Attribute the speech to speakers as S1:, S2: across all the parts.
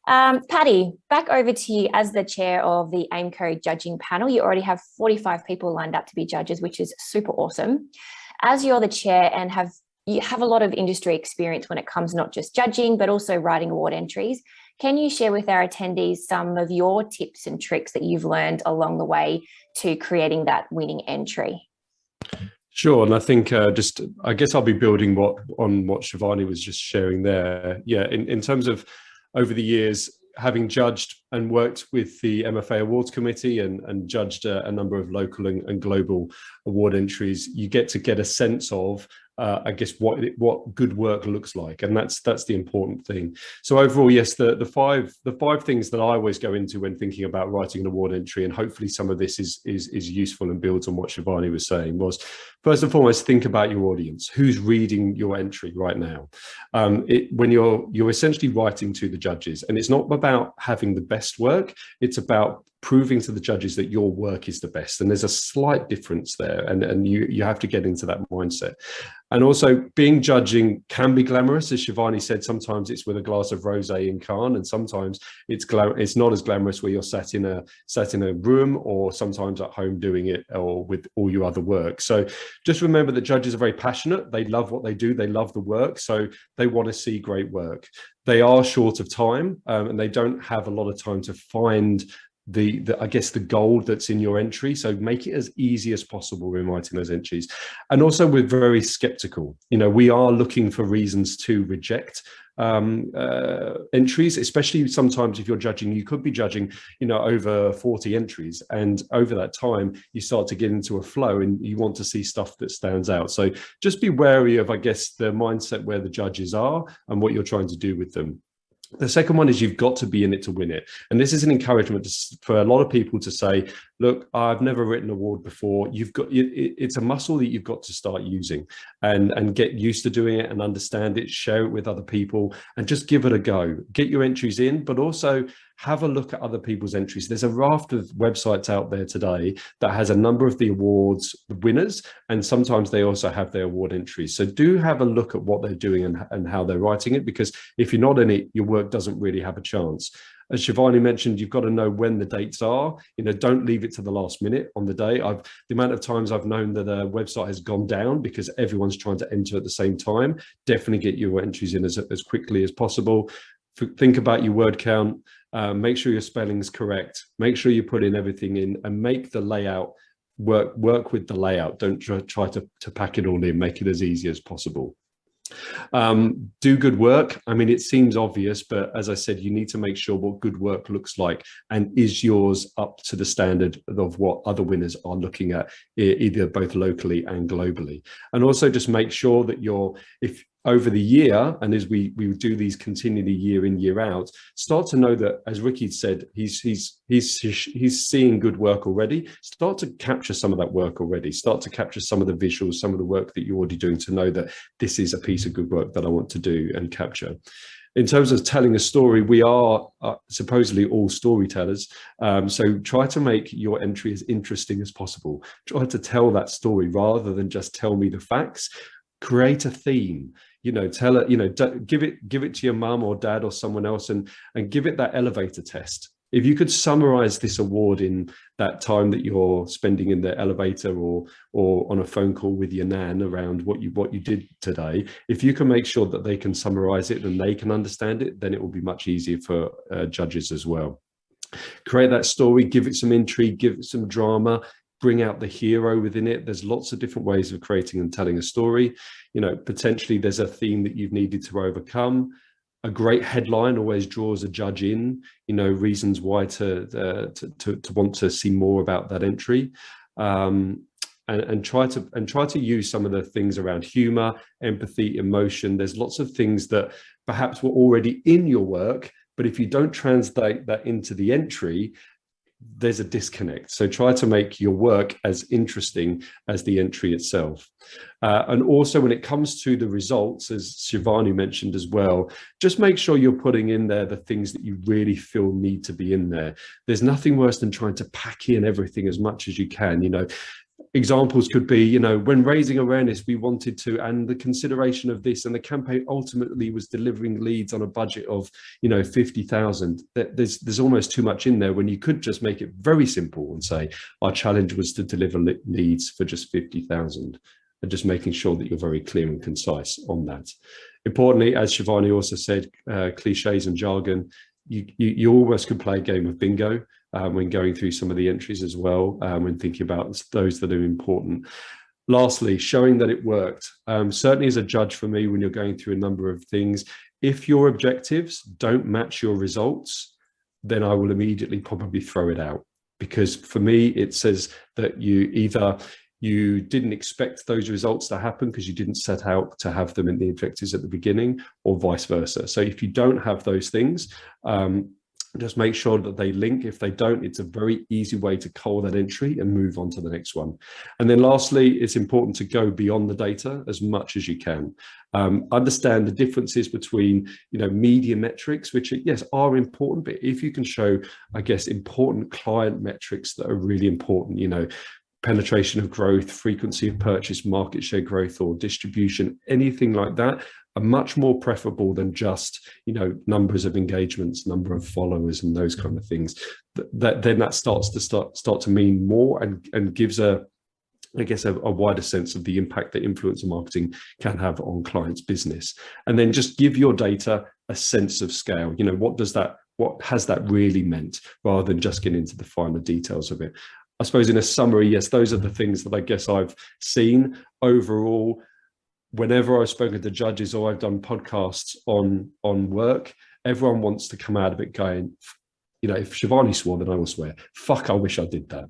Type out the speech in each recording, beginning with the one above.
S1: Patty, back over to you as the chair of the AiMCO judging panel. You already have 45 people lined up to be judges, which is super awesome. As you're the chair and you have a lot of industry experience when it comes not just judging, but also writing award entries, can you share with our attendees some of your tips and tricks that you've learned along the way to creating that winning entry?
S2: Sure, and I think I guess I'll be building on what Shivani was just sharing there. Yeah, in terms of over the years, having judged and worked with the MFA Awards Committee and judged a number of local and global award entries, you get a sense of I guess what good work looks like, and that's the important thing. So overall, yes, the five things that I always go into when thinking about writing an award entry, and hopefully some of this is useful and builds on what Shivani was saying, was first and foremost, think about your audience. Who's reading your entry right now? When you're essentially writing to the judges, and it's not about having the best work, it's about proving to the judges that your work is the best. And there's a slight difference there, and you have to get into that mindset. And also, being judging can be glamorous, as Shivani said. Sometimes it's with a glass of rosé in Cannes, and sometimes it's not as glamorous, where you're sat in a room, or sometimes at home doing it, or with all your other work. So just remember that judges are very passionate. They love what they do. They love the work, so they want to see great work. They are short of time, and they don't have a lot of time to find I guess the gold that's in your entry. So make it as easy as possible when writing those entries. And also, we're very skeptical. We are looking for reasons to reject entries, especially sometimes if you're judging. You could be judging over 40 entries, and over that time you start to get into a flow and you want to see stuff that stands out. So just be wary of, I guess, the mindset where the judges are and what you're trying to do with them. The second one is you've got to be in it to win it. And this is an encouragement for a lot of people to say, look, I've never written an award before. It's a muscle that you've got to start using and get used to doing it and understand it, share it with other people, and just give it a go. Get your entries in, but also have a look at other people's entries. There's a raft of websites out there today that has a number of the awards winners, and sometimes they also have their award entries. So do have a look at what they're doing and how they're writing it, because if you're not in it, your work doesn't really have a chance. As Shivani mentioned, you've got to know when the dates are. Don't leave it to the last minute on the day. The amount of times I've known that a website has gone down because everyone's trying to enter at the same time. Definitely get your entries in as quickly as possible. Think about your word count. Make sure your spelling's correct. Make sure you put in everything in, and make the layout work with the layout. Don't try to pack it all in. Make it as easy as possible. Do good work. I mean, it seems obvious, but as I said, you need to make sure what good work looks like, and is yours up to the standard of what other winners are looking at, either both locally and globally. And also just make sure that if over the year, and as we do these continually year in, year out, start to know that, as Ricky said, he's seeing good work already. Start to capture some of that work already. Start to capture some of the visuals, some of the work that you're already doing, to know that this is a piece of good work that I want to do and capture. In terms of telling a story, we are supposedly all storytellers. So try to make your entry as interesting as possible. Try to tell that story rather than just tell me the facts. Create a theme. Tell it, give it to your mum or dad or someone else, and give it that elevator test. If you could summarize this award in that time that you're spending in the elevator or on a phone call with your nan around what you did today, if you can make sure that they can summarize it and they can understand it, then it will be much easier for judges as well. Create that story, give it some intrigue, give it some drama. Bring out the hero within it. There's lots of different ways of creating and telling a story. Potentially there's a theme that you've needed to overcome. A great headline always draws a judge in, reasons why to want to see more about that entry. And try to use some of the things around humor, empathy, emotion. There's lots of things that perhaps were already in your work, but if you don't translate that into the entry, there's a disconnect. So try to make your work as interesting as the entry itself. And also, when it comes to the results, as Shivani mentioned as well, just make sure you're putting in there the things that you really feel need to be in there. There's nothing worse than trying to pack in everything as much as you can. examples could be, you know, when raising awareness, we wanted to, and the consideration of this, and the campaign ultimately was delivering leads on a budget of, you know, 50,000. There's almost too much in there when you could just make it very simple and say, our challenge was to deliver leads for just 50,000, and just making sure that you're very clear and concise on that. Importantly, as Shivani also said, cliches and jargon, you almost could play a game of bingo when going through some of the entries as well, when thinking about those that are important. Lastly, showing that it worked. Certainly as a judge for me, when you're going through a number of things, if your objectives don't match your results, then I will immediately probably throw it out. Because for me, it says that you didn't expect those results to happen because you didn't set out to have them in the objectives at the beginning, or vice versa. So if you don't have those things, just make sure that they link. If they don't, it's a very easy way to cull that entry and move on to the next one. And then lastly, it's important to go beyond the data as much as you can. Understand the differences between, you know, media metrics, which yes, are important, but if you can show, I guess, important client metrics that are really important, you know, penetration of growth, frequency of purchase, market share growth, or distribution, anything like that, are much more preferable than just, you know, numbers of engagements, number of followers, and those kind of things. That starts to mean more, and gives a wider sense of the impact that influencer marketing can have on clients' business. And then just give your data a sense of scale. You know, what has that really meant, rather than just getting into the finer details of it. I suppose in a summary, yes, those are the things that I guess I've seen overall. Whenever I've spoken to judges or I've done podcasts on work, everyone wants to come out of it going, you know, if Shivani swore, then I will swear. Fuck, I wish I did that.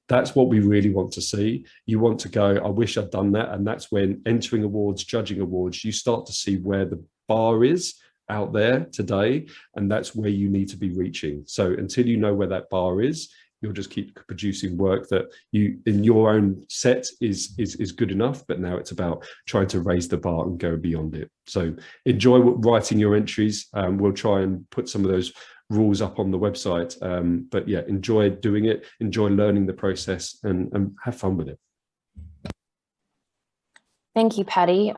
S2: That's what we really want to see. You want to go, I wish I'd done that. And that's when entering awards, judging awards, you start to see where the bar is out there today. And that's where you need to be reaching. So until you know where that bar is, you'll just keep producing work that you, in your own set, is good enough. But now it's about trying to raise the bar and go beyond it. So enjoy writing your entries. We'll try and put some of those rules up on the website. But yeah, enjoy doing it, enjoy learning the process, and have fun with it.
S1: Thank you, Paddy.